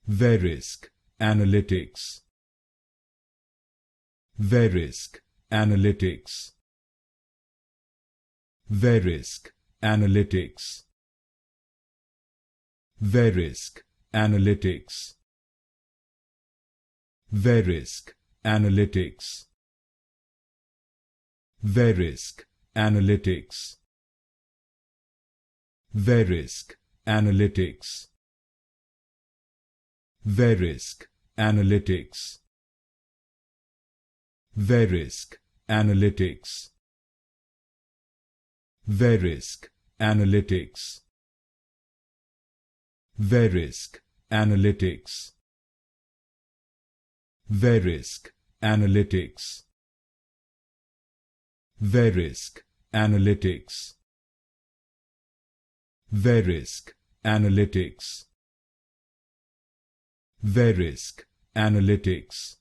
Verisk Analytics. Verisk Analytics. Verisk Analytics. Verisk Analytics. Verisk Analytics. Verisk Analytics. Verisk Analytics. Verisk Analytics. Verisk Analytics. Verisk Analytics. Verisk Analytics. Verisk Analytics. Verisk Analytics. Verisk Analytics. Verisk Analytics.